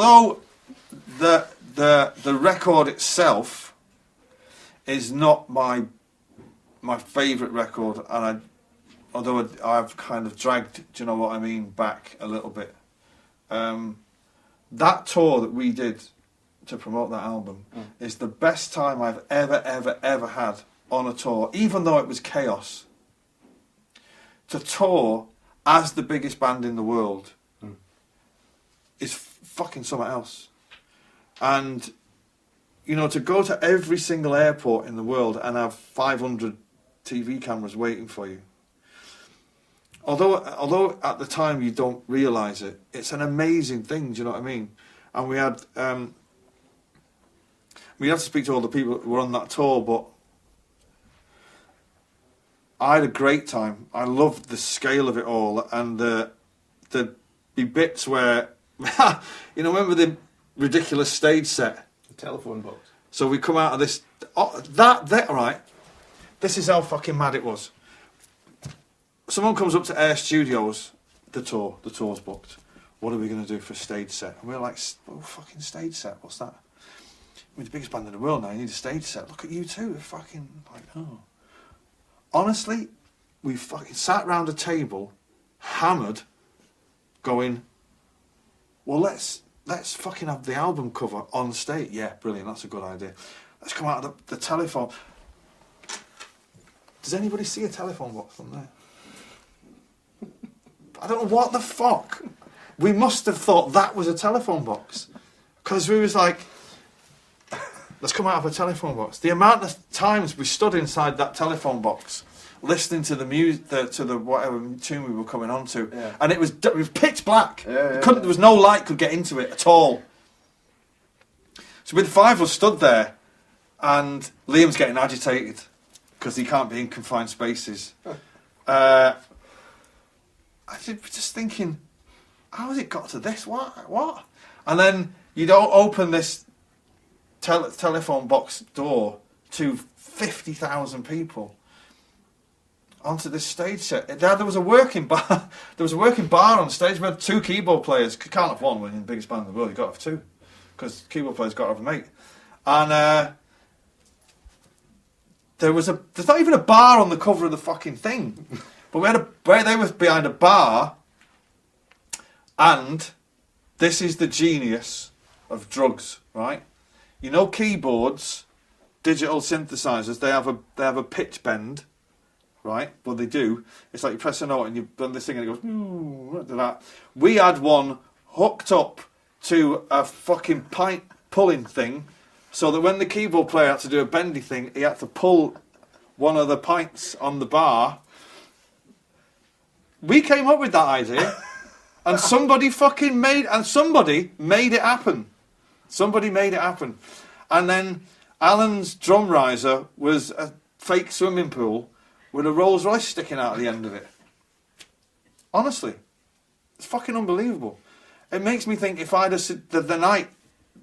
although the record itself is not my favourite record, and although I've kind of dragged, do you know what I mean, back a little bit. That tour that we did to promote that album is the best time I've ever had on a tour, even though it was chaos. To tour as the biggest band in the world is fucking something else. And, you know, to go to every single airport in the world and have 500 TV cameras waiting for you. Although at the time you don't realise it, it's an amazing thing, do you know what I mean? And we had to speak to all the people who were on that tour, but I had a great time. I loved the scale of it all, and there'd be bits where, you know, remember the ridiculous stage set? The telephone box. So we come out of this, right, this is how fucking mad it was. Someone comes up to Air Studios, the tour's booked. What are we going to do for a stage set? And we're like, oh, fucking stage set, what's that? We're the biggest band in the world now, you need a stage set. Look at you two, we're fucking like, oh. Honestly, we fucking sat round a table, hammered, going, well, let's fucking have the album cover on stage. Yeah, brilliant, that's a good idea. Let's come out of the telephone. Does anybody see a telephone box from there? I don't know what the fuck. We must have thought that was a telephone box. Because we was like, let's come out of a telephone box. The amount of times we stood inside that telephone box, listening to the music, to the whatever tune we were coming onto, and it was pitch black. There was no light could get into it at all. So with the five of us stood there, and Liam's getting agitated because he can't be in confined spaces. I was just thinking, how has it got to this? What? And then you don't open this telephone box door to 50,000 people onto this stage set. There was a working bar. There was a working bar on stage. We had two keyboard players. You can't have one when you're the biggest band in the world. You've got to have two, because keyboard players got to have a mate. And there's not even a bar on the cover of the fucking thing. But where they were behind a bar, and this is the genius of drugs, right? You know, keyboards, digital synthesizers, they have a pitch bend, right? Well, they do. It's like you press a note and you've done this thing and it goes, ooh, like that. We had one hooked up to a fucking pint pulling thing, so that when the keyboard player had to do a bendy thing, he had to pull one of the pints on the bar. We came up with that idea, and somebody made it happen. Somebody made it happen. And then Alan's drum riser was a fake swimming pool with a Rolls Royce sticking out at the end of it. Honestly, it's fucking unbelievable. It makes me think, if I'd have said the night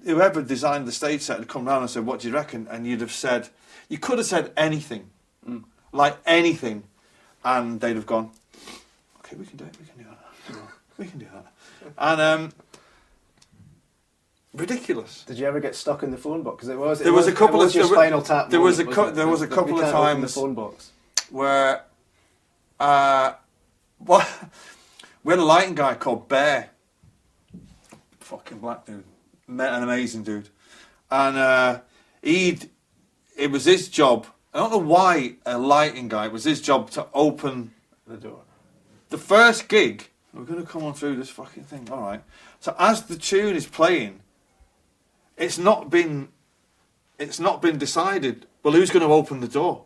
whoever designed the stage set had come round and said, what do you reckon? And you'd have said, you could have said anything, like anything, and they'd have gone, okay, we can do it, we can do that. We can do that. And ridiculous. Did you ever get stuck in the phone box? There was a couple of Spinal Tap. There was a couple of times the phone box where we had a lighting guy called Bear, fucking black dude, an amazing dude, and it was his job. I don't know why a lighting guy, it was his job to open the door. The first gig, we're going to come on through this fucking thing, all right. So as the tune is playing, it's not been decided, well, who's going to open the door?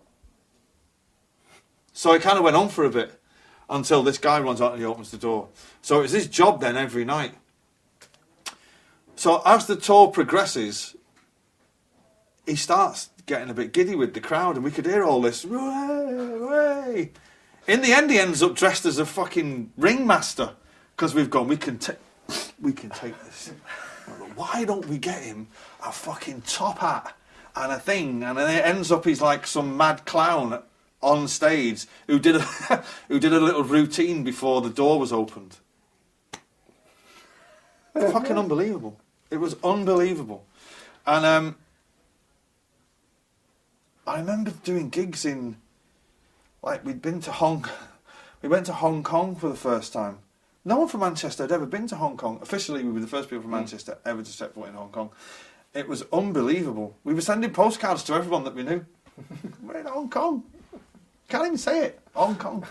So it kind of went on for a bit until this guy runs out and he opens the door. So it's his job then every night. So as the tour progresses, he starts getting a bit giddy with the crowd, and we could hear all this, way, way. In the end, he ends up dressed as a fucking ringmaster, because we've gone, we can take this. Why don't we get him a fucking top hat and a thing? And then it ends up he's like some mad clown on stage who did a little routine before the door was opened. Fucking unbelievable. It was unbelievable. And I remember doing gigs in, like, we went to Hong Kong for the first time. No one from Manchester had ever been to Hong Kong. Officially, we were the first people from Manchester ever to step foot in Hong Kong. It was unbelievable. We were sending postcards to everyone that we knew. We're in Hong Kong. Can't even say it. Hong Kong.